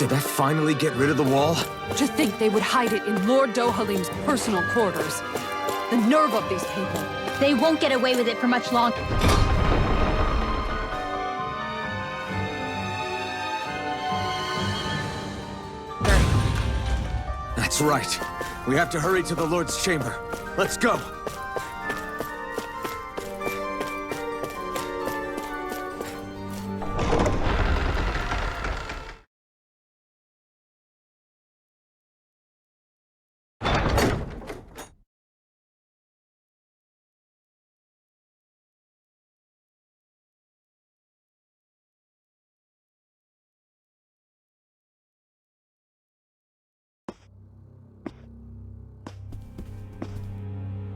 Did that finally get rid of the wall? To think they would hide it in Lord Dohalim's personal quarters. The nerve of these people. They won't get away with it for much longer. That's right. We have to hurry to the Lord's chamber. Let's go!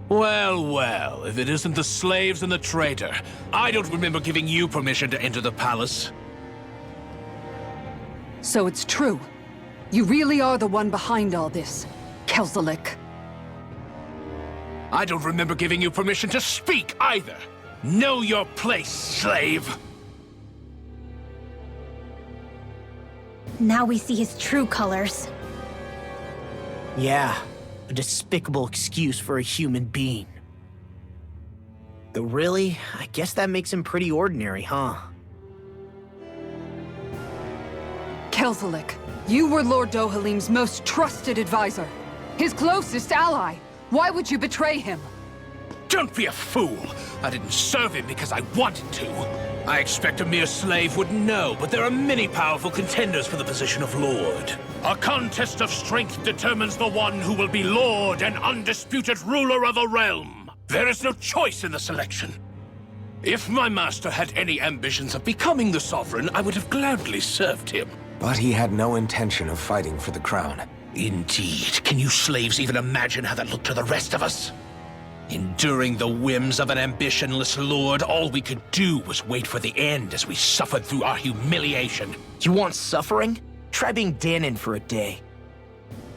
Well, well, if it isn't the slaves and the traitor. I don't remember giving you permission to enter the palace. So it's true. You really are the one behind all this, Kelzelik. I don't remember giving you permission to speak either. Know your place, slave! Now we see his true colors. Yeah, a despicable excuse for a human being. Though really, I guess that makes him pretty ordinary, huh? Kelzelik, you were Lord Dohalim's most trusted advisor. His closest ally. Why would you betray him? Don't be a fool! I didn't serve him because I wanted to. I expect a mere slave would know, but there are many powerful contenders for the position of Lord. A contest of strength determines the one who will be Lord and undisputed ruler of a realm. There is no choice in the selection. If my master had any ambitions of becoming the sovereign, I would have gladly served him. But he had no intention of fighting for the crown. Indeed. Can you slaves even imagine how that looked to the rest of us? Enduring the whims of an ambitionless lord, all we could do was wait for the end as we suffered through our humiliation. You want suffering? Try being Danon for a day.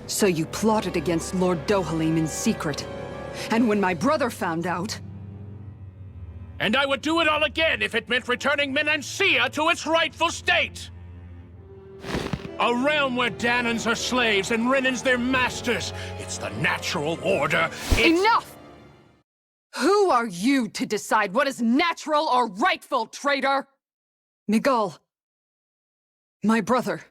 So you plotted against Lord Dohalim in secret. And when my brother found out... And I would do it all again if it meant returning Menancia to its rightful state! A realm where Danons are slaves and Renans their masters. It's the natural order. Enough! Who are you to decide what is natural or rightful, traitor? Miguel, my brother,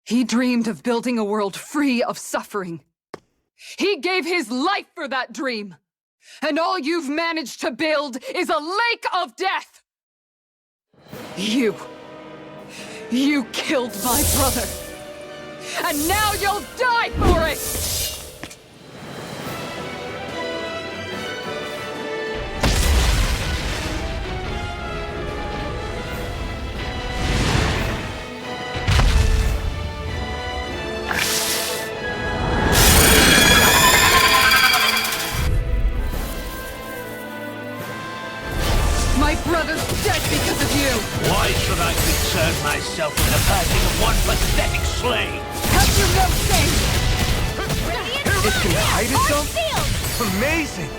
he dreamed of building a world free of suffering. He gave his life for that dream. And all you've managed to build is a lake of death! You killed my brother! And now you'll die for it! My brother's dead because of you! Why should I concern myself with the passing of one pathetic slave? Have you no shame? It can hide itself? Amazing!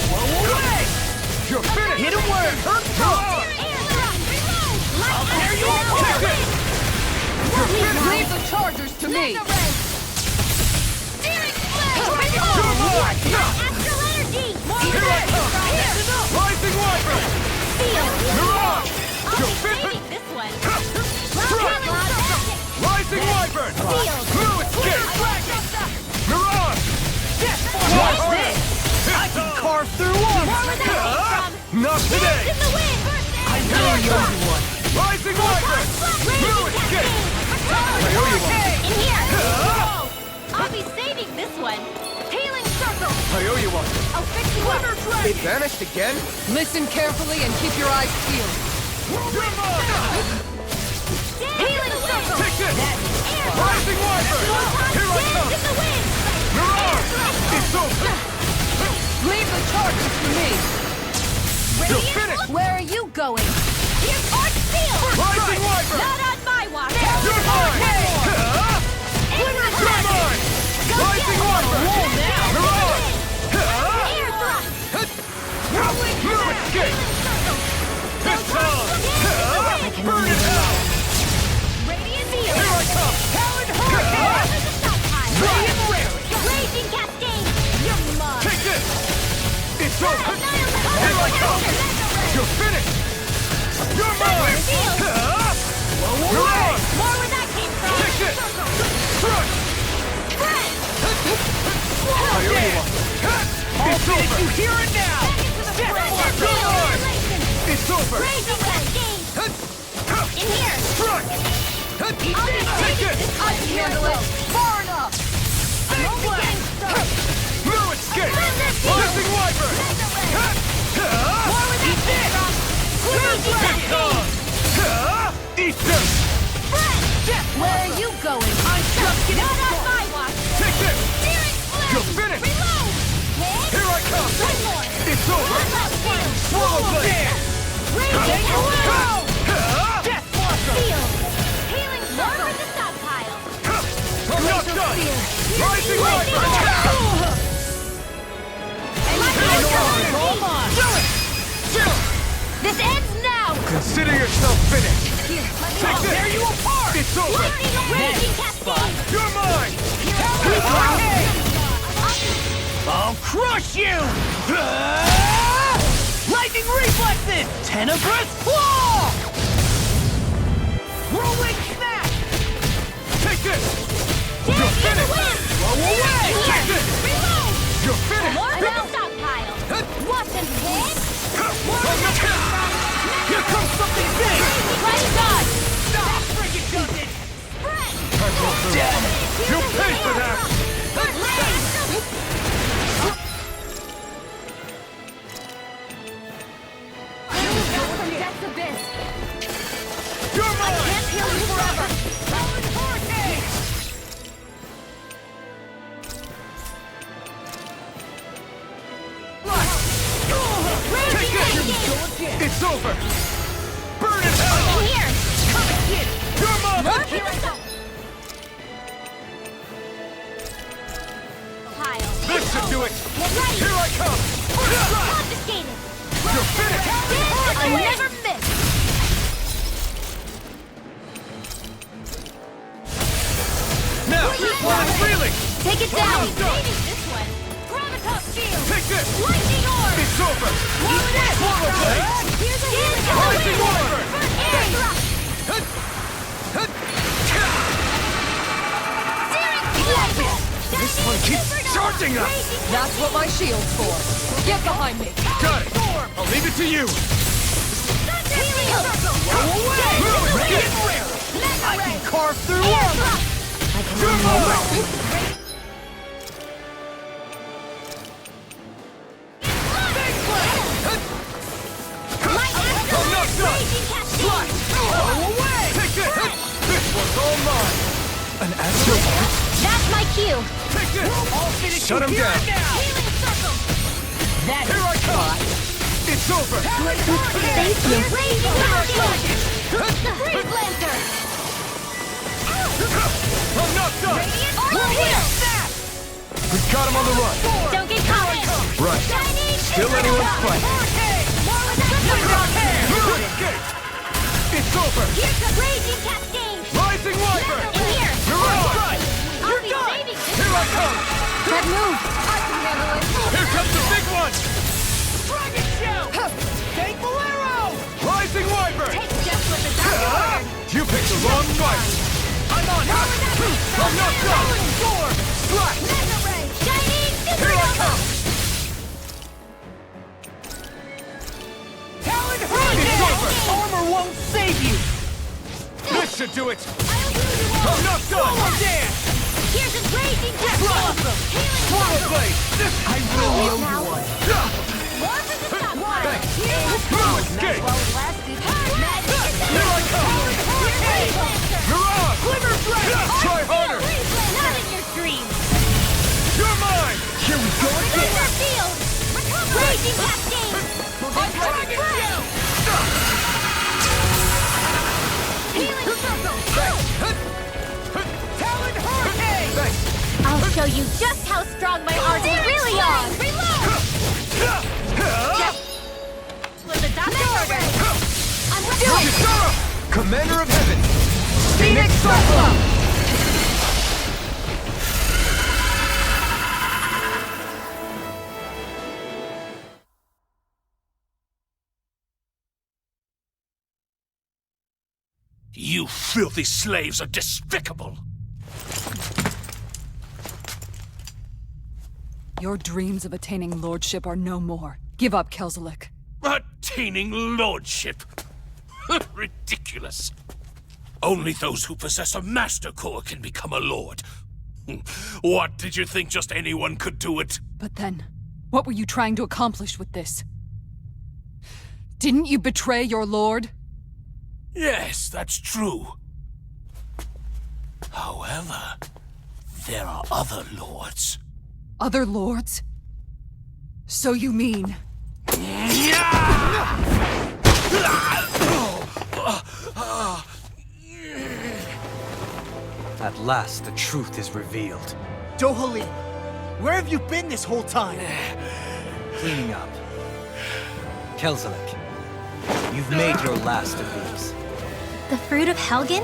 Whoa, away! You're finished! Hit him where it hurts most! How dare you attack it! Leave the chargers to me! Rising Wyvern! Mirage! You're finished! This one. Rising Wyvern! Blue escape! Mirage! Watch this! I can carve through one! Not today! I know you're the one! Rising Wyvern! Blue escape! I owe you one! In here! I'll be saving this one. Healing circle! I owe you one! I'll fix you up! They vanished again? Listen carefully and keep your eyes peeled. Healing circle! Take this! Rising Wyvern! Here I come! In the wind! Mirage! It's over! Leave the chargers to me! You're finished! Where are you going? Here's Arch Steel! Rising Wyvern! Not on my watch! You're mine! You're mine! Rising Wyvern! Mirage! Air thrust! Blue escape! This time! Burn it out! Radiant field! Here I come! Take it! I can handle it! Far enough! No escape! Missing Wyvern! Eat this! Eat this! Where are you going? I'm just getting not on my watch! Take this! Searing flame! You're finished! Reload! Here I come! One more! It's over! Swallow blade! Raging Arrow! Death Blossom! Field! Healing Circle! The stockpile! I'm not done! Rising Wyvern! This ends now! Consider yourself finished! Here, Take this! Tear you apart! It's over! Raging Cascade! You're mine! I'll crush you! Lightning reflexes! Tenebrous claw! Whirlwind smash! Take this! You're finished! Blow away! Take this! Reload! You're finished! More in the stockpile! Watch and hit! Here comes something big! Right dodge! Stop! Freaking does it! Spread! You'll pay for that! That's abyss! You're mine! Can't heal you forever! Take it! It's over! Burn in hell! Here! Come and get it! You're mine! Pile. This should do it! Get ready! Here I come! Confiscated! You're finished! I never miss! Now, I'm reeling! Take it down! Almost done. Maybe this one! Gravitas shield! Take this! Lightning orb! It's over! Swallow this! Swallow blade! Here's a Rising Wyvern! Air thrust! Searing blade! This one keeps charging us! That's what my shield's for. Get behind me. Got it! I'll leave it to you! Healing circle! Go away! Radiant rare! I can Carve through Air armor! thrust! You're mine! I'm not done! Blow away! Take this! This one's all mine! An astronaut? That's my cue! Take this! Shut him down! Healing circle! Here I come! It's over! Thank you! Raging Cascade! Freeze Lancer! I'm not done! Armor here! We've got him on the run! Don't get caught! Right. Still anyone's fight. Escape! It's over! Here's the Raging Cascade! Rising Wyvern! In here! You're on! I'll be saving this Here I come! That move! I can handle it! Here comes the big one! Dragon shell! Thankful arrow! Rising Wyvern! Take just what the doctor ordered! You picked the wrong fight! I'm on it! I'm not done! Sword! Slash! Mega Ray! Shining Here I come! Talon It's Hurricane! over! Armor won't save you! This should do it! I'll do you all! I'm not done! Dance! Here's a Raging Cascade! Blossom! Healing Swallow circle! blade! I really owe you one. More for the stockpile! Thanks. Here's No escape! well it lasted. Magic! Here I come! Freeze Lancer! You're on! Glimmer Blade! Try harder! Not in your dreams! You're mine! Here we go again! Laser Field! Raging Cascade! Dragon Shell! Healing Circle! Talon Hurricane! Thanks! I'll show you just how strong my arms really are! Reload! Was the doctor order? I'm ready! Dhiara! Commander of Heaven! Phoenix Cyclone! You filthy slaves are despicable! Your dreams of attaining lordship are no more. Give up, Kelzelik. Attaining lordship! Ridiculous! Only those who possess a master core can become a lord. What, did you think just anyone could do it? But then, what were you trying to accomplish with this? Didn't you betray your lord? Yes, that's true. However, there are other lords. Other lords? So you mean... At last, the truth is revealed. Dohalim, where have you been this whole time? Cleaning up. Kelzelik, you've made your last of these. The fruit of Helgen?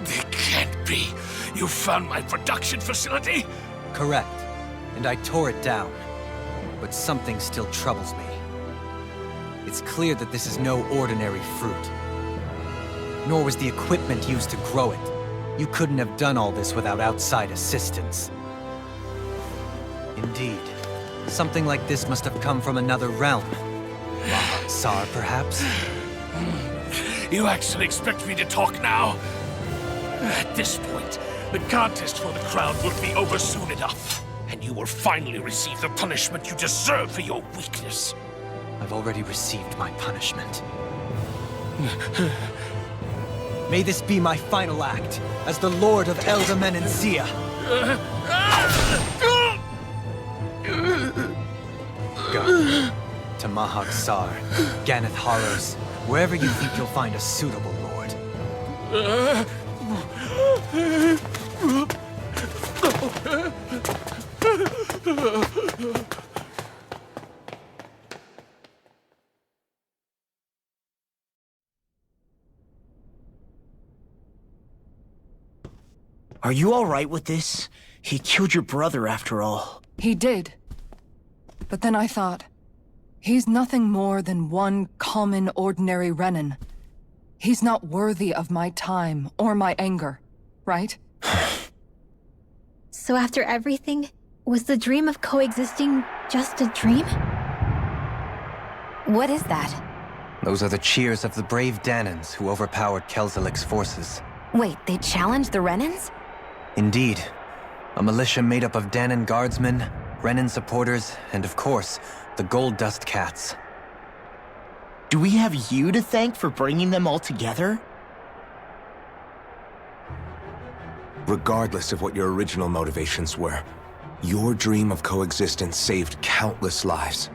It can't be. You found my production facility? Correct. And I tore it down. But something still troubles me. It's clear that this is no ordinary fruit. Nor was the equipment used to grow it. You couldn't have done all this without outside assistance. Indeed. Something like this must have come from another realm. Tsar, perhaps? You actually expect me to talk now? At this point, the contest for the crown will be over soon enough. And you will finally receive the punishment you deserve for your weakness. I've already received my punishment. May this be my final act as the Lord of Eldamen and Zia. Go to Mahag Sar, Ganeth Hollows, wherever you think you'll find a suitable lord. Are you all right with this? He killed your brother after all. He did. But then I thought, he's nothing more than one common, ordinary Renin. He's not worthy of my time or my anger, right? So after everything, was the dream of coexisting just a dream? What is that? Those are the cheers of the brave Danans who overpowered Kelzelik's forces. Wait, they challenged the Renins? Indeed. A militia made up of Danan guardsmen, Renin supporters, and of course, the Gold Dust Cats. Do we have you to thank for bringing them all together? Regardless of what your original motivations were, your dream of coexistence saved countless lives.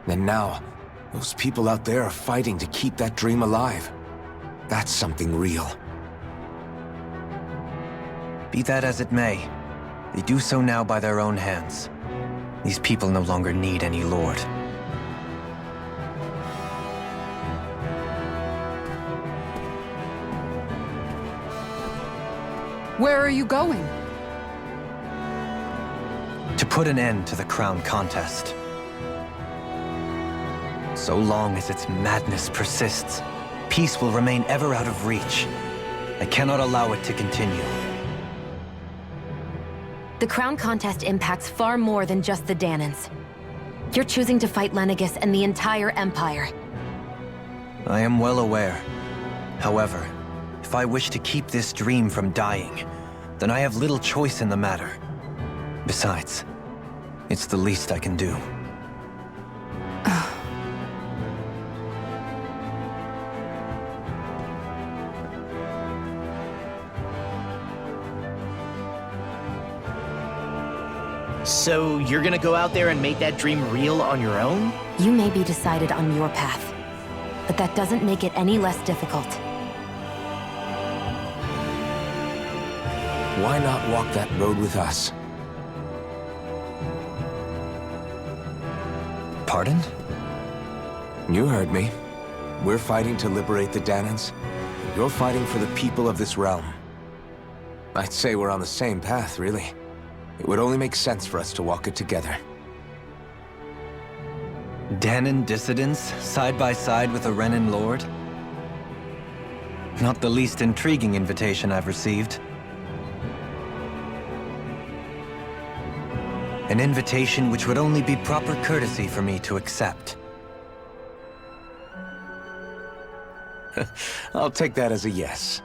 And now, those people out there are fighting to keep that dream alive. That's something real. Be that as it may, they do so now by their own hands. These people no longer need any lord. Where are you going? To put an end to the crown contest. So long as its madness persists, peace will remain ever out of reach. I cannot allow it to continue. The crown contest impacts far more than just the Danans. You're choosing to fight Lenegis and the entire Empire. I am well aware. However, if I wish to keep this dream from dying, then I have little choice in the matter. Besides, it's the least I can do. So you're gonna go out there and make that dream real on your own? You may be decided on your path, but that doesn't make it any less difficult. Why not walk that road with us? Pardon? You heard me. We're fighting to liberate the Danans. You're fighting for the people of this realm. I'd say we're on the same path, really. It would only make sense for us to walk it together. Danan dissidents, side by side with a Renin lord? Not the least intriguing invitation I've received. An invitation which would only be proper courtesy for me to accept. I'll take that as a yes.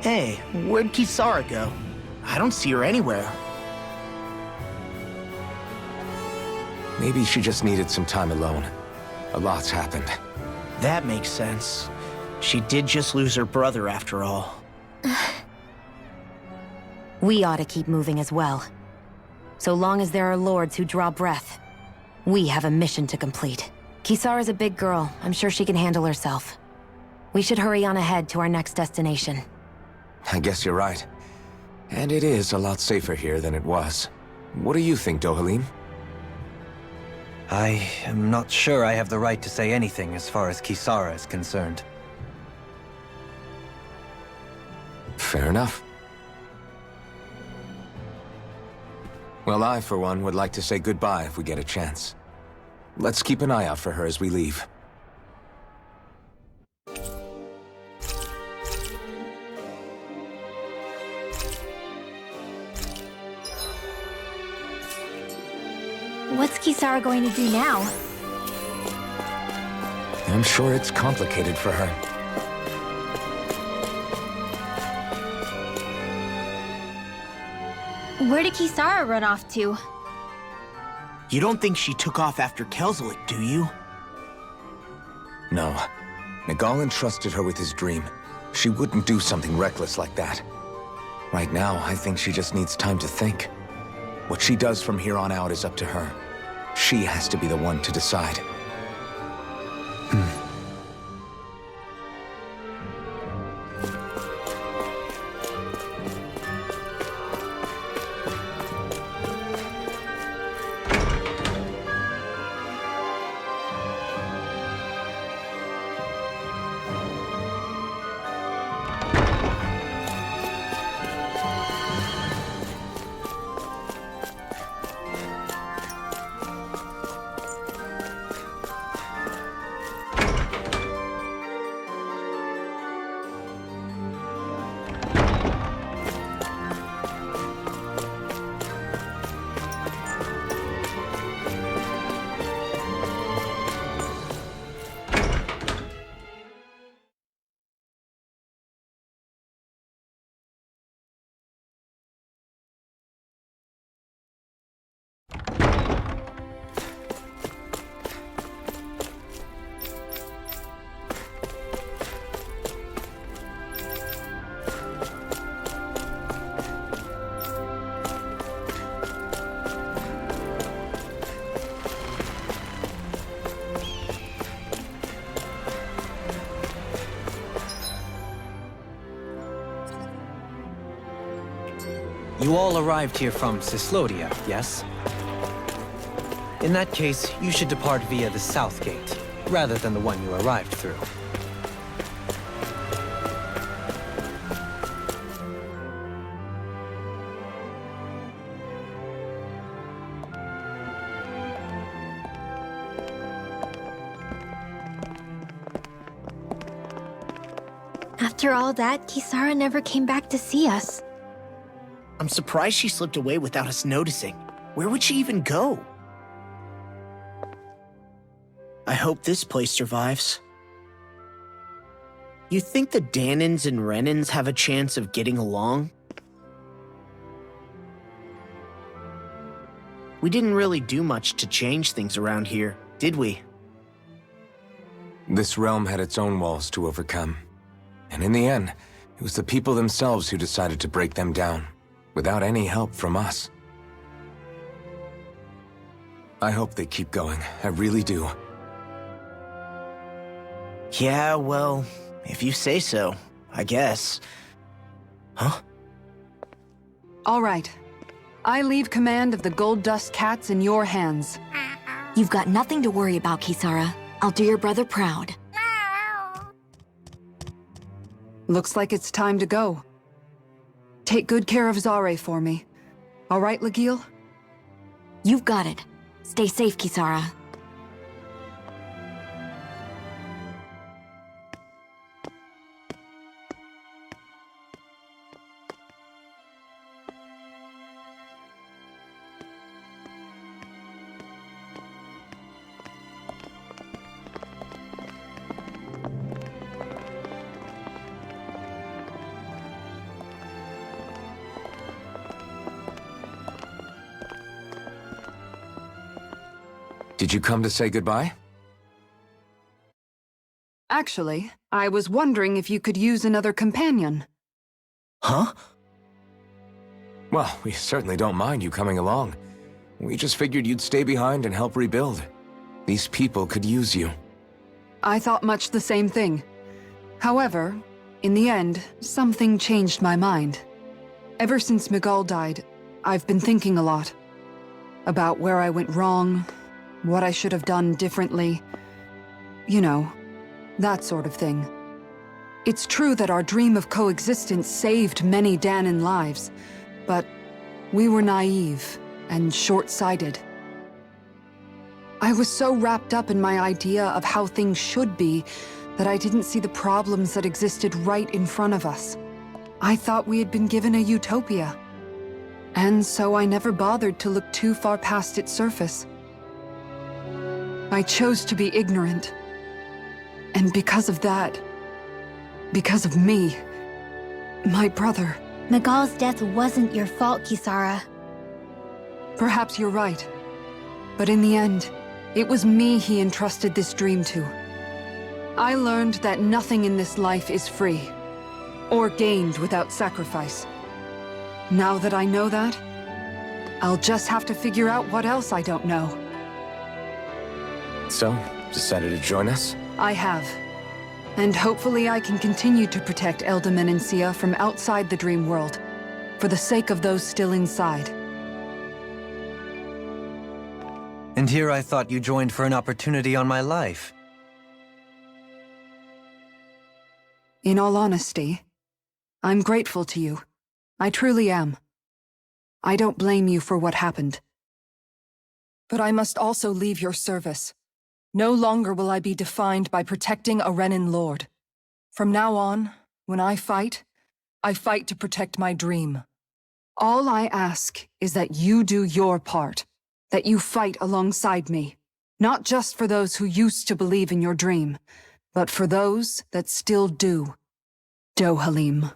Hey, where'd Kisara go? I don't see her anywhere. Maybe she just needed some time alone. A lot's happened. That makes sense. She did just lose her brother after all. We ought to keep moving as well. So long as there are lords who draw breath, we have a mission to complete. Kisara's a big girl. I'm sure she can handle herself. We should hurry on ahead to our next destination. I guess you're right. And it is a lot safer here than it was. What do you think, Dohalim? I am not sure I have the right to say anything as far as Kisara is concerned. Fair enough. Well, I, for one, would like to say goodbye if we get a chance. Let's keep an eye out for her as we leave. What's Kisara going to do now? I'm sure it's complicated for her. Where did Kisara run off to? You don't think she took off after Kelzelik, do you? No. Miguel entrusted her with his dream. She wouldn't do something reckless like that. Right now, I think she just needs time to think. What she does from here on out is up to her. She has to be the one to decide. You all arrived here from Cislodia, yes? In that case, you should depart via the south gate, rather than the one you arrived through. After all that, Kisara never came back to see us. I'm surprised she slipped away without us noticing. Where would she even go? I hope this place survives. You think the Danans and Renans have a chance of getting along? We didn't really do much to change things around here, did we? This realm had its own walls to overcome. And in the end, it was the people themselves who decided to break them down, without any help from us. I hope they keep going. I really do. Yeah, well, if you say so, I guess. Huh? All right. I leave command of the Gold Dust Cats in your hands. You've got nothing to worry about, Kisara. I'll do your brother proud. Looks like it's time to go. Take good care of Zare for me. All right, Legil? You've got it. Stay safe, Kisara. Did you come to say goodbye? Actually, I was wondering if you could use another companion. Huh? Well, we certainly don't mind you coming along. We just figured you'd stay behind and help rebuild. These people could use you. I thought much the same thing. However, in the end, something changed my mind. Ever since Miguel died, I've been thinking a lot. About where I went wrong, what I should have done differently. You know, that sort of thing. It's true that our dream of coexistence saved many Danan lives, but we were naive and short-sighted. I was so wrapped up in my idea of how things should be that I didn't see the problems that existed right in front of us. I thought we had been given a utopia. And so I never bothered to look too far past its surface. I chose to be ignorant. And because of that, because of me, my brother... Miguel's death wasn't your fault, Kisara. Perhaps you're right. But in the end, it was me he entrusted this dream to. I learned that nothing in this life is free, or gained without sacrifice. Now that I know that, I'll just have to figure out what else I don't know. So, decided to join us? I have. And hopefully I can continue to protect Elda Menencia from outside the dream world, for the sake of those still inside. And here I thought you joined for an opportunity on my life. In all honesty, I'm grateful to you. I truly am. I don't blame you for what happened. But I must also leave your service. No longer will I be defined by protecting a Renan lord. From now on, when I fight to protect my dream. All I ask is that you do your part, that you fight alongside me, not just for those who used to believe in your dream, but for those that still do. Dohalim.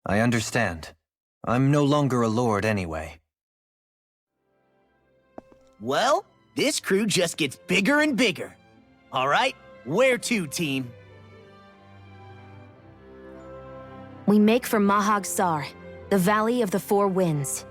I understand. I'm no longer a lord anyway. Well, this crew just gets bigger and bigger. All right, where to, team? We make for Mahag Sar, the Valley of the Four Winds.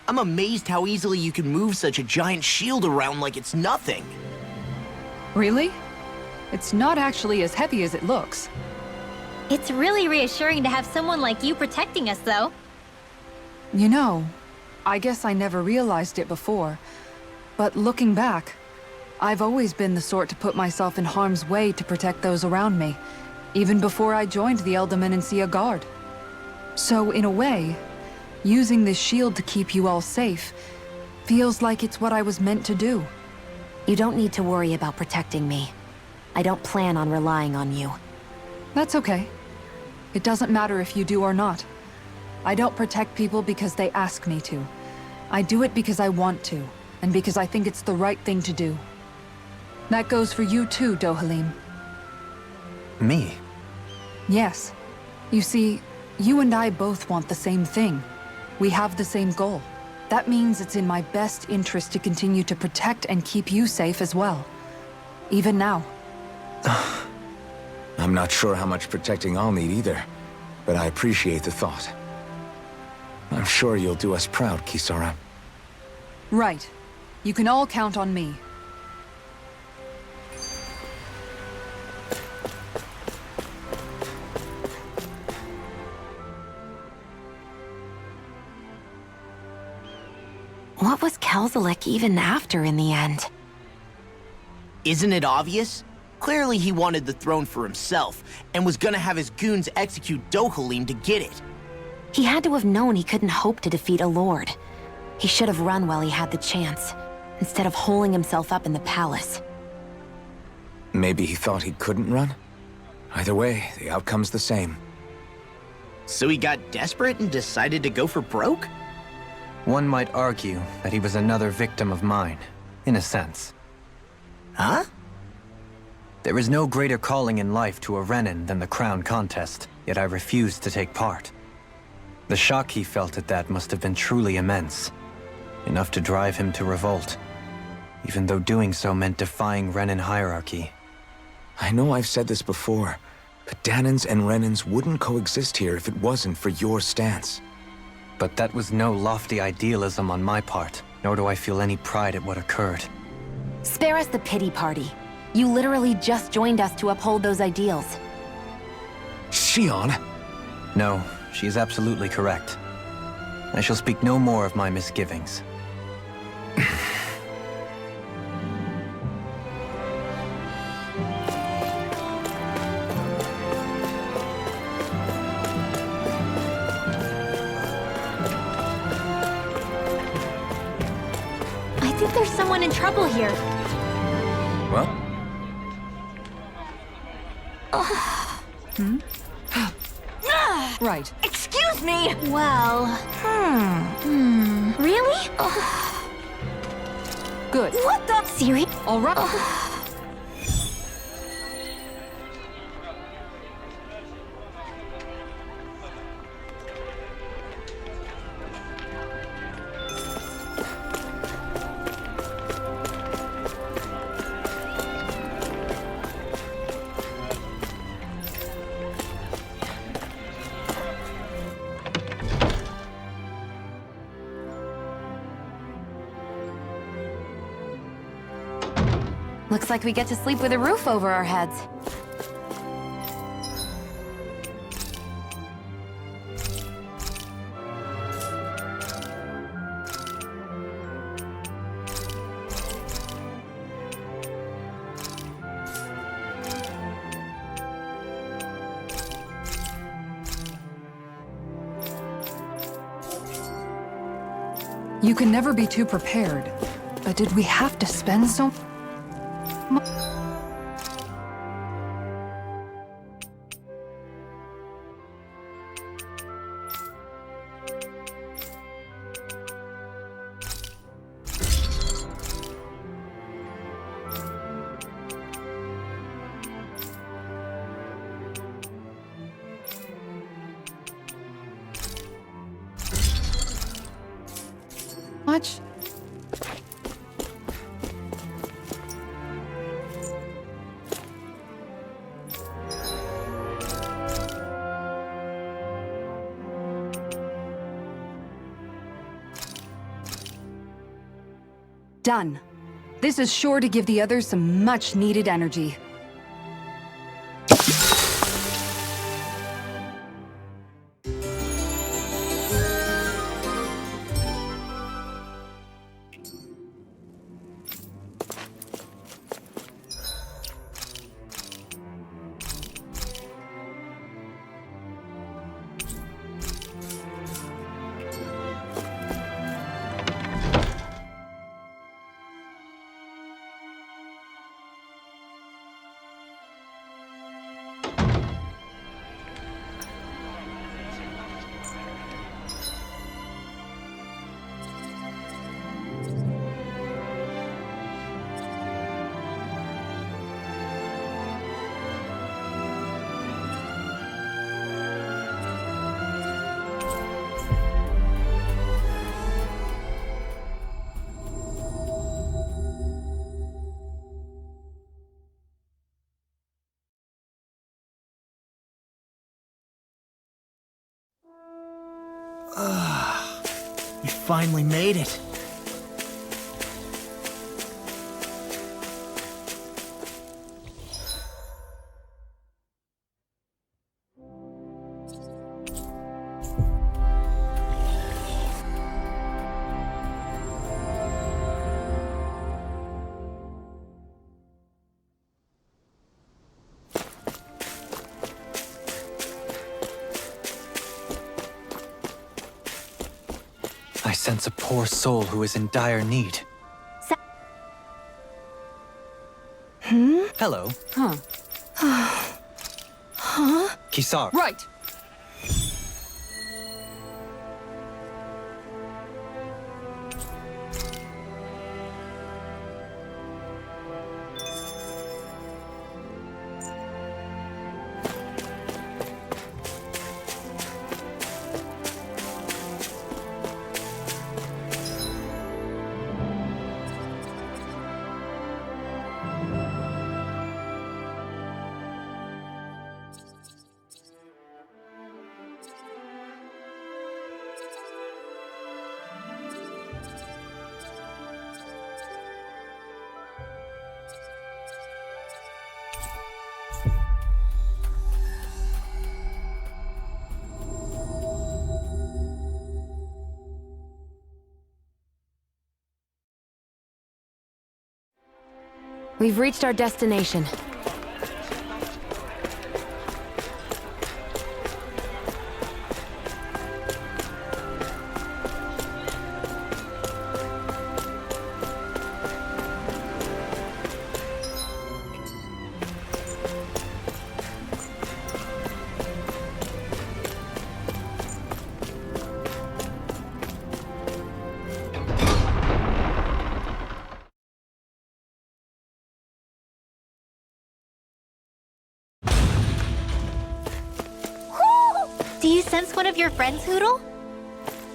I'm amazed how easily you can move such a giant shield around like it's nothing. Really? It's not actually as heavy as it looks. It's really reassuring to have someone like you protecting us, though. You know, I guess I never realized it before, but looking back, I've always been the sort to put myself in harm's way to protect those around me, even before I joined the Elderman and Sea Guard. So, in a way, using this shield to keep you all safe feels like it's what I was meant to do. You don't need to worry about protecting me. I don't plan on relying on you. That's okay. It doesn't matter if you do or not. I don't protect people because they ask me to. I do it because I want to, and because I think it's the right thing to do. That goes for you too, Dohalim. Me? Yes. You see, you and I both want the same thing. We have the same goal. That means it's in my best interest to continue to protect and keep you safe as well. Even now. I'm not sure how much protecting I'll need either, but I appreciate the thought. I'm sure you'll do us proud, Kisara. Right. You can all count on me. What was Kelzelik even after in the end? Isn't it obvious? Clearly he wanted the throne for himself, and was gonna have his goons execute Dohalim to get it. He had to have known he couldn't hope to defeat a lord. He should have run while he had the chance, instead of holding himself up in the palace. Maybe he thought he couldn't run? Either way, the outcome's the same. So he got desperate and decided to go for broke? One might argue that he was another victim of mine, in a sense. Huh? There is no greater calling in life to a Renin than the crown contest, yet I refused to take part. The shock he felt at that must have been truly immense, enough to drive him to revolt, even though doing so meant defying Renin hierarchy. I know I've said this before, but Danans and Renins wouldn't coexist here if it wasn't for your stance. But that was no lofty idealism on my part, nor do I feel any pride at what occurred. Spare us the pity party. You literally just joined us to uphold those ideals. Shion! No, she is absolutely correct. I shall speak no more of my misgivings. I think there's someone in trouble here. What? Right. Excuse me! Well... Really? Good. What the... Siri? All right. Looks like we get to sleep with a roof over our heads. You can never be too prepared. But did we have to spend so much? done. This is sure to give the others some much-needed energy. We finally made it. I sense a poor soul who is in dire need. Hello. Kisara. Right! We've reached our destination. Do you sense one of your friends, Hootle?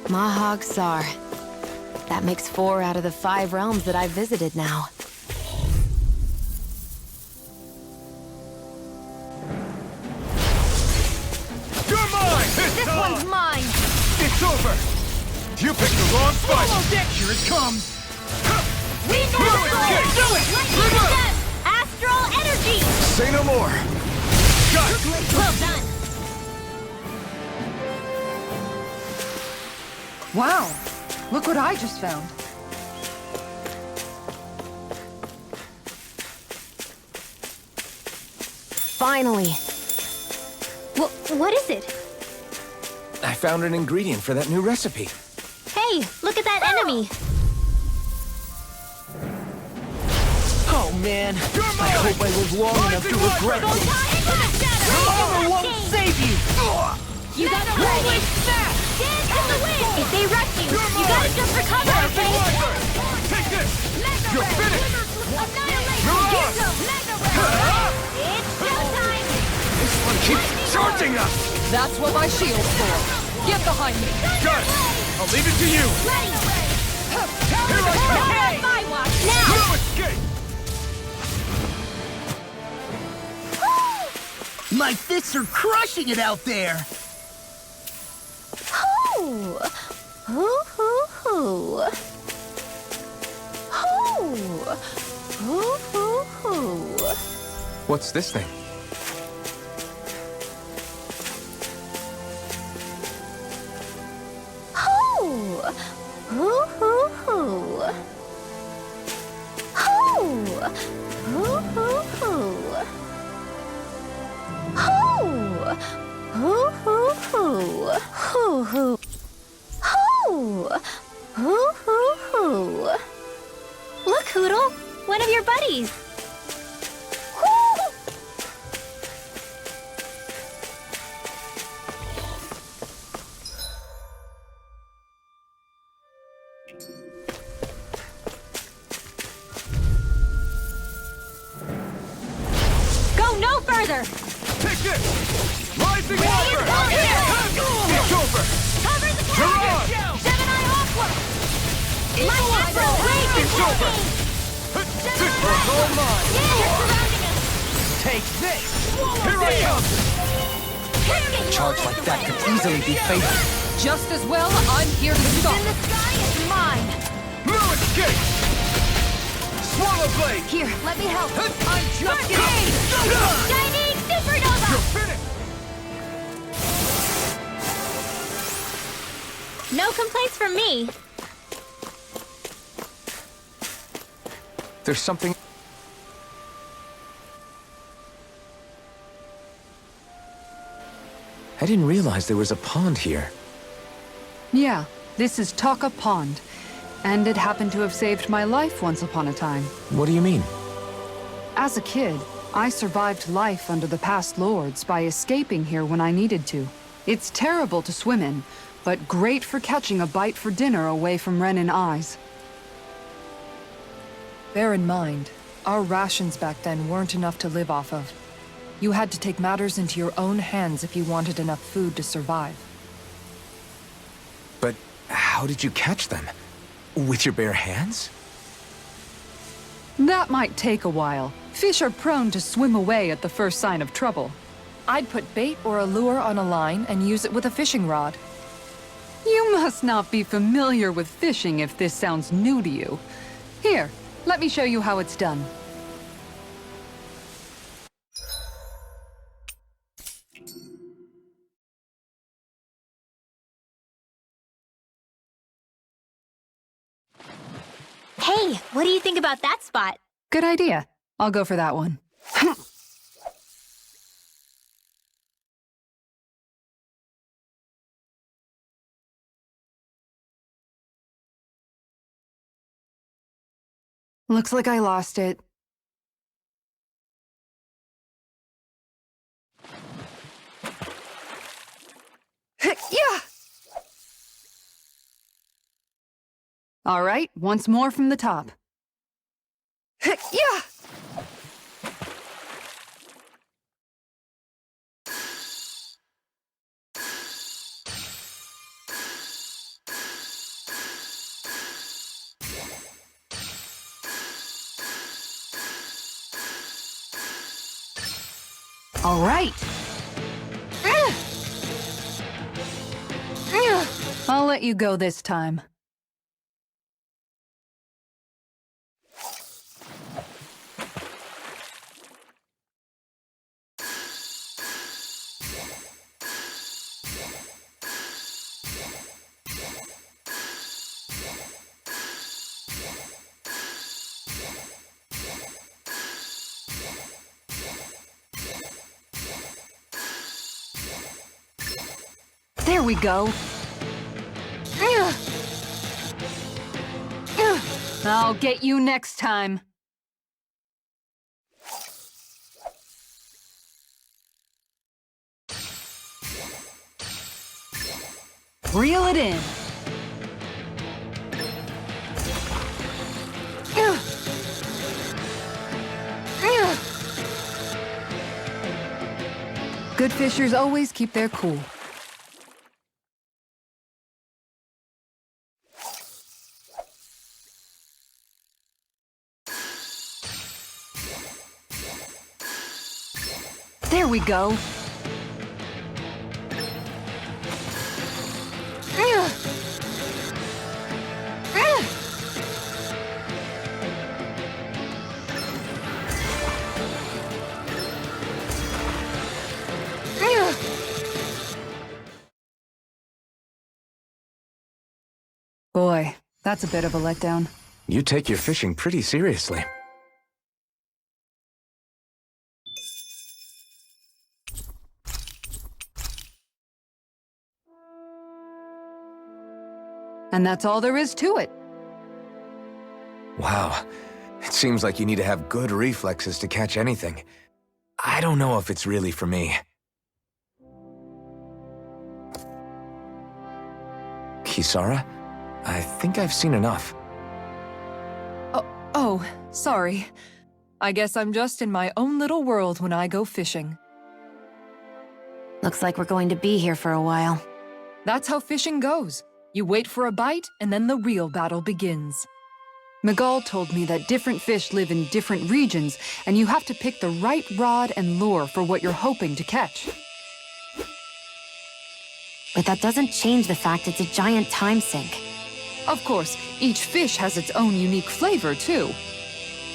Mahag Sar. That makes 4 out of the 5 realms that I've visited now. You're mine! This one's mine! It's over! You picked the wrong fight! Here it comes! We know it! Do it! Astral energy! Say no more! Got it! Well done! Wow! Look what I just found. Finally! What is it? I found an ingredient for that new recipe. Hey, look at that enemy! Oh man, I hope I live long enough to regret Go it. die into the shadows! Armor won't save you! You gotta ready! Dance in the wind! If they rush you, you gotta jump for cover, okay? Take this! You're finished! Annihilation! It's showtime! This one keeps charging us! That's what my shield's for. Get behind me! Got it! I'll leave it to you! Ready! Here I come! Hey! My watch! Now! No escape! My fists are crushing it out there! Hoo! Hoo, hoo, hoo. Hoo! What's this thing? Hoo! Hoo hoo hoo! Hoo! Hoo hoo hoo! Hoo! Hoo hoo hoo! Hoo hoo! Hoo! Hoo hoo hoo! Look, Hoodle! One of your buddies! Hoo! Go no further! Take this! Rising Walker! Here! It's over! Cover the Dhiara! target! Gemini Aqua! My natural rage is It's over! working! This one's all mine! They're surrounding us! Take this! Here I come! A charge like that could easily be fatal. Just as well, I'm here to stop. In the sky is mine! No escape! Swallow blade! Here, let me help! I'm just Shining Supernova! Finish! No complaints from me! There's something... I didn't realize there was a pond here. Yeah, this is Taka Pond. And it happened to have saved my life once upon a time. What do you mean? As a kid, I survived life under the past lords by escaping here when I needed to. It's terrible to swim in, but great for catching a bite for dinner away from Ren and eyes. Bear in mind, our rations back then weren't enough to live off of. You had to take matters into your own hands if you wanted enough food to survive. But how did you catch them? With your bare hands? That might take a while. Fish are prone to swim away at the first sign of trouble. I'd put bait or a lure on a line and use it with a fishing rod. You must not be familiar with fishing if this sounds new to you. Here, let me show you how it's done. Hey, what do you think about that spot? Good idea. I'll go for that one. Looks like I lost it. Yeah! All right, once more from the top. Yeah! All right. I'll let you go this time. There we go. I'll get you next time. Reel it in. Good fishers always keep their cool. There we go. Boy, that's a bit of a letdown. You take your fishing pretty seriously. And that's all there is to it. Wow. It seems like you need to have good reflexes to catch anything. I don't know if it's really for me. Kisara? I think I've seen enough. Oh, sorry. I guess I'm just in my own little world when I go fishing. Looks like we're going to be here for a while. That's how fishing goes. You wait for a bite, and then the real battle begins. Miguel told me that different fish live in different regions, and you have to pick the right rod and lure for what you're hoping to catch. But that doesn't change the fact it's a giant time sink. Of course, each fish has its own unique flavor, too.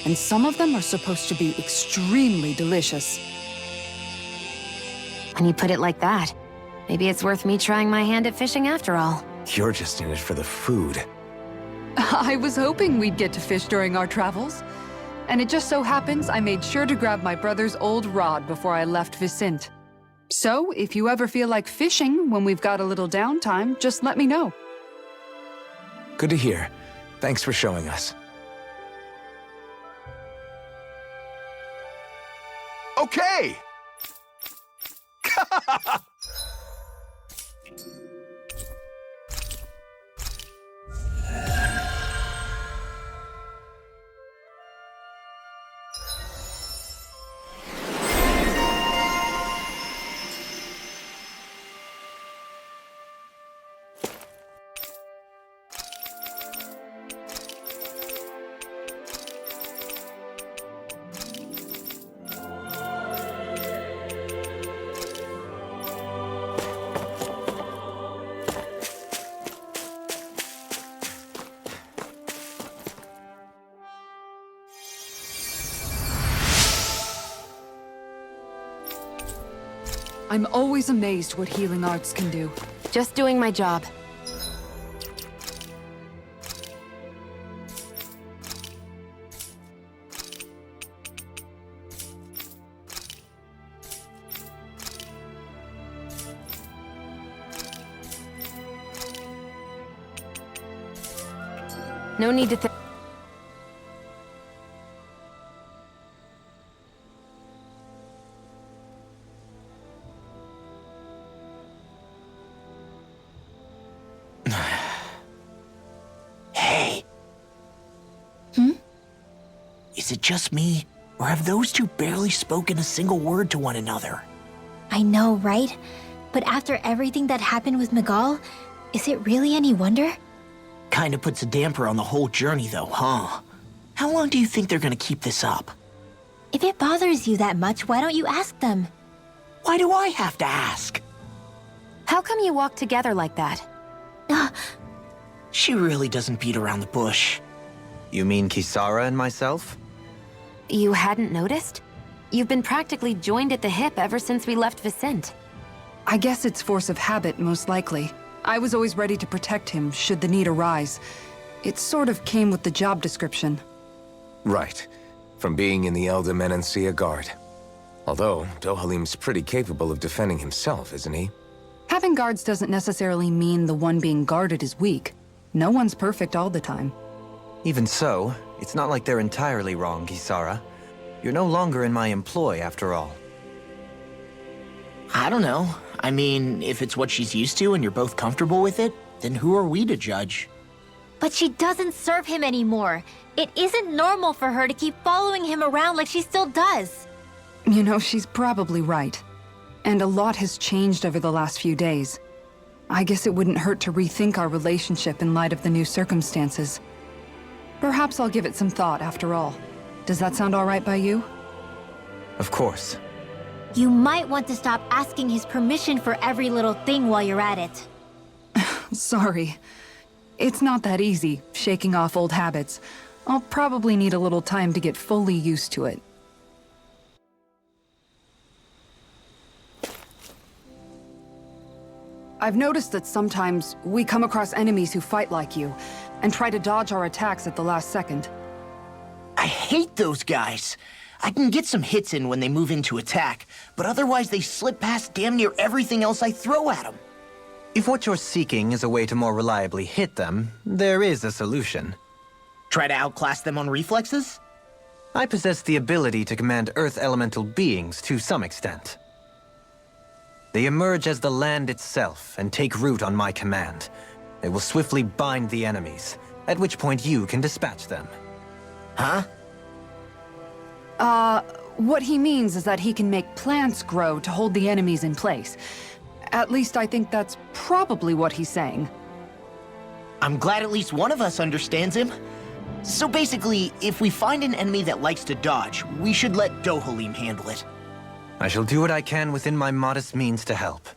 And some of them are supposed to be extremely delicious. When you put it like that, maybe it's worth me trying my hand at fishing after all. You're just in it for the food. I was hoping we'd get to fish during our travels. And it just so happens I made sure to grab my brother's old rod before I left Vicente. So, if you ever feel like fishing when we've got a little downtime, just let me know. Good to hear. Thanks for showing us. Okay! I'm always amazed what healing arts can do. Just doing my job. No need to Hey. Is it just me, or have those two barely spoken a single word to one another? I know, right? But after everything that happened with Miguel, is it really any wonder? Kinda puts a damper on the whole journey though, huh? How long do you think they're gonna keep this up? If it bothers you that much, why don't you ask them? Why do I have to ask? How come you walk together like that? She really doesn't beat around the bush. You mean Kisara and myself? You hadn't noticed? You've been practically joined at the hip ever since we left Vicente. I guess it's force of habit, most likely. I was always ready to protect him, should the need arise. It sort of came with the job description. Right. From being in the Elder Menancia Guard. Although, Dohalim's pretty capable of defending himself, isn't he? Having guards doesn't necessarily mean the one being guarded is weak. No one's perfect all the time. Even so, it's not like they're entirely wrong, Kisara. You're no longer in my employ, after all. I don't know. I mean, if it's what she's used to and you're both comfortable with it, then who are we to judge? But she doesn't serve him anymore. It isn't normal for her to keep following him around like she still does. You know, she's probably right. And a lot has changed over the last few days. I guess it wouldn't hurt to rethink our relationship in light of the new circumstances. Perhaps I'll give it some thought after all. Does that sound all right by you? Of course. You might want to stop asking his permission for every little thing while you're at it. Sorry. It's not that easy, shaking off old habits. I'll probably need a little time to get fully used to it. I've noticed that sometimes we come across enemies who fight like you, and try to dodge our attacks at the last second. I hate those guys. I can get some hits in when they move into attack, but otherwise they slip past damn near everything else I throw at them. If what you're seeking is a way to more reliably hit them, there is a solution. Try to outclass them on reflexes? I possess the ability to command Earth elemental beings to some extent. They emerge as the land itself and take root on my command. They will swiftly bind the enemies, at which point you can dispatch them. Huh? What he means is that he can make plants grow to hold the enemies in place. At least I think that's probably what he's saying. I'm glad at least one of us understands him. So basically, if we find an enemy that likes to dodge, we should let Dohalim handle it. I shall do what I can within my modest means to help.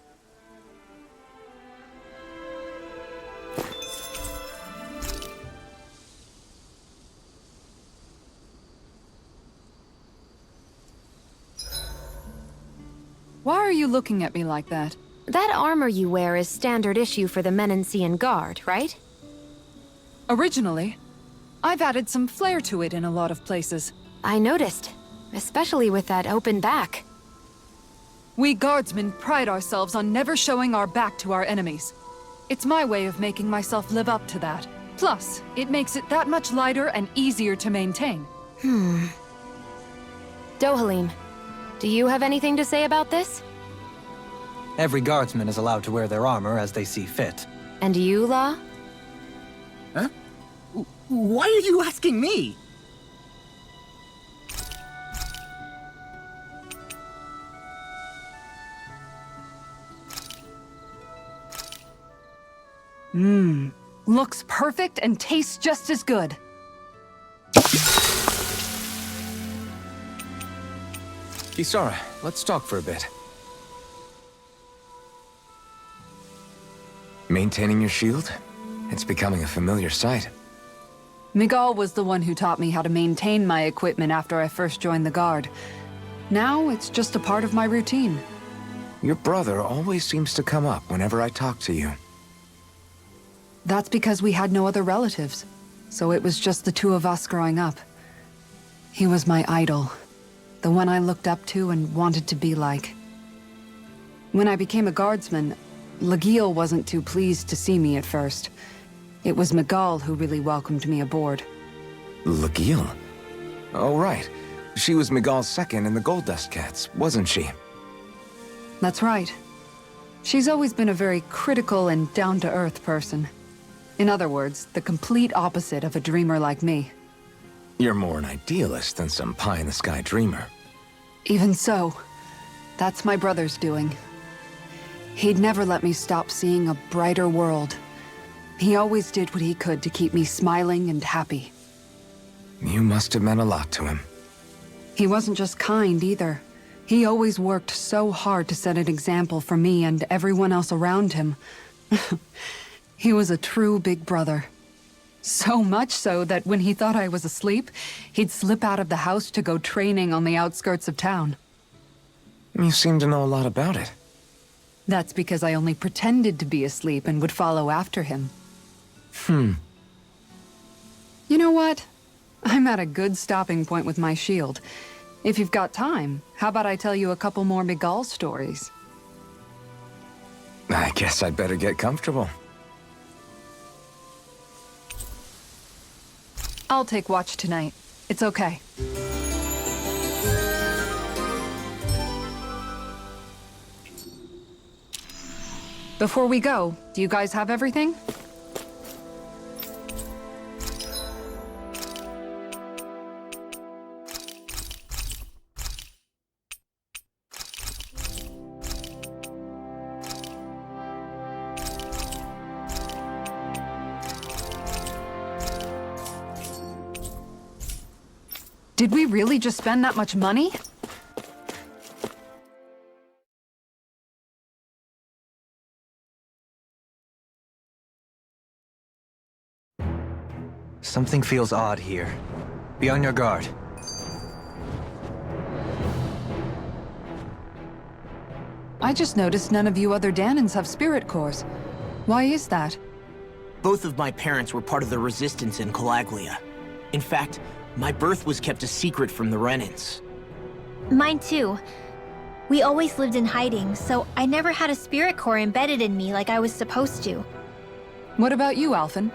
Why are you looking at me like that? That armor you wear is standard issue for the Menancian Guard, right? Originally, I've added some flair to it in a lot of places. I noticed, especially with that open back. We guardsmen pride ourselves on never showing our back to our enemies. It's my way of making myself live up to that. Plus, it makes it that much lighter and easier to maintain. Dohalim, do you have anything to say about this? Every guardsman is allowed to wear their armor as they see fit. And you, La? Huh? Why are you asking me? Looks perfect and tastes just as good. Kisara, let's talk for a bit. Maintaining your shield? It's becoming a familiar sight. Miguel was the one who taught me how to maintain my equipment after I first joined the Guard. Now, it's just a part of my routine. Your brother always seems to come up whenever I talk to you. That's because we had no other relatives, so it was just the two of us growing up. He was my idol, the one I looked up to and wanted to be like. When I became a guardsman, Lagiel wasn't too pleased to see me at first. It was Miguel who really welcomed me aboard. Lagiel? Oh, right. She was Miguel's second in the Gold Dust Cats, wasn't she? That's right. She's always been a very critical and down-to-earth person. In other words, the complete opposite of a dreamer like me. You're more an idealist than some pie-in-the-sky dreamer. Even so, that's my brother's doing. He'd never let me stop seeing a brighter world. He always did what he could to keep me smiling and happy. You must have meant a lot to him. He wasn't just kind, either. He always worked so hard to set an example for me and everyone else around him. He was a true big brother. So much so that when he thought I was asleep, he'd slip out of the house to go training on the outskirts of town. You seem to know a lot about it. That's because I only pretended to be asleep and would follow after him. You know what? I'm at a good stopping point with my shield. If you've got time, how about I tell you a couple more Miguel stories? I guess I'd better get comfortable. I'll take watch tonight. It's okay. Before we go, do you guys have everything? Did we really just spend that much money? Something feels odd here. Be on your guard. I just noticed none of you other Danans have spirit cores. Why is that? Both of my parents were part of the resistance in Calaglia. In fact, my birth was kept a secret from the Renans. Mine too. We always lived in hiding, so I never had a spirit core embedded in me like I was supposed to. What about you, Alphen?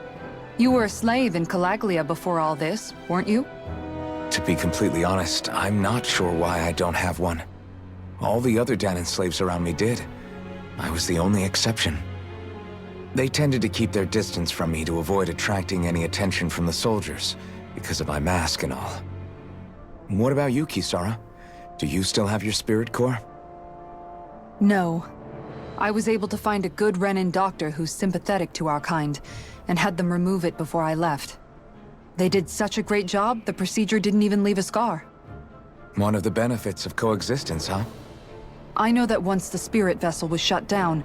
You were a slave in Calaglia before all this, weren't you? To be completely honest, I'm not sure why I don't have one. All the other Danan slaves around me did. I was the only exception. They tended to keep their distance from me to avoid attracting any attention from the soldiers, because of my mask and all. What about you, Kisara? Do you still have your spirit core? No. I was able to find a good Renan doctor who's sympathetic to our kind, and had them remove it before I left. They did such a great job, the procedure didn't even leave a scar. One of the benefits of coexistence, huh? I know that once the spirit vessel was shut down,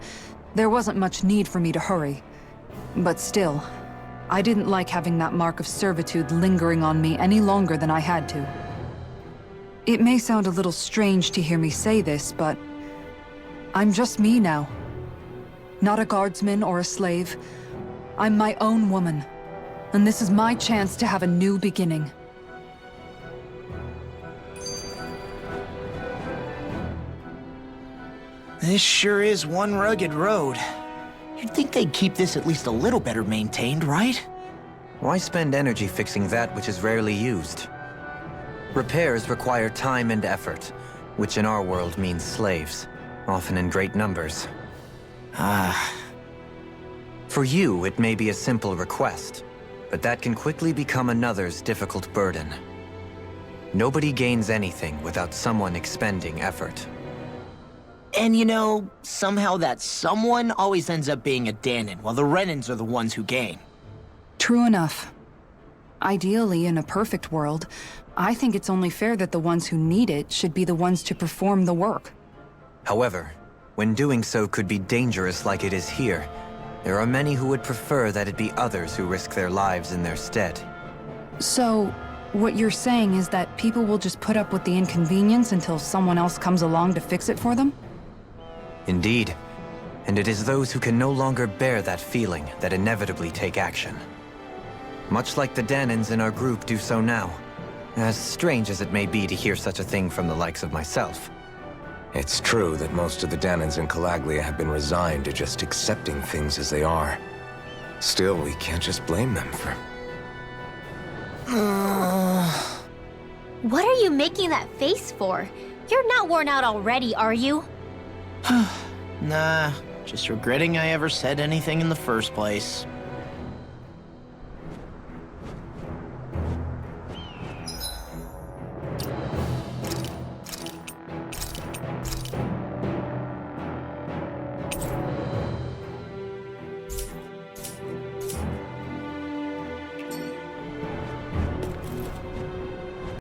there wasn't much need for me to hurry. But still, I didn't like having that mark of servitude lingering on me any longer than I had to. It may sound a little strange to hear me say this, but I'm just me now. Not a guardsman or a slave. I'm my own woman. And this is my chance to have a new beginning. This sure is one rugged road. You'd think they'd keep this at least a little better maintained, right? Why spend energy fixing that which is rarely used? Repairs require time and effort, which in our world means slaves, often in great numbers. For you, it may be a simple request, but that can quickly become another's difficult burden. Nobody gains anything without someone expending effort. And you know, somehow that someone always ends up being a Danan, while the Renans are the ones who gain. True enough. Ideally, in a perfect world, I think it's only fair that the ones who need it should be the ones to perform the work. However, when doing so could be dangerous like it is here, there are many who would prefer that it be others who risk their lives in their stead. So, what you're saying is that people will just put up with the inconvenience until someone else comes along to fix it for them? Indeed. And it is those who can no longer bear that feeling that inevitably take action. Much like the Danans in our group do so now. As strange as it may be to hear such a thing from the likes of myself. It's true that most of the Danans in Calaglia have been resigned to just accepting things as they are. Still, we can't just blame them for... What are you making that face for? You're not worn out already, are you? Nah, just regretting I ever said anything in the first place.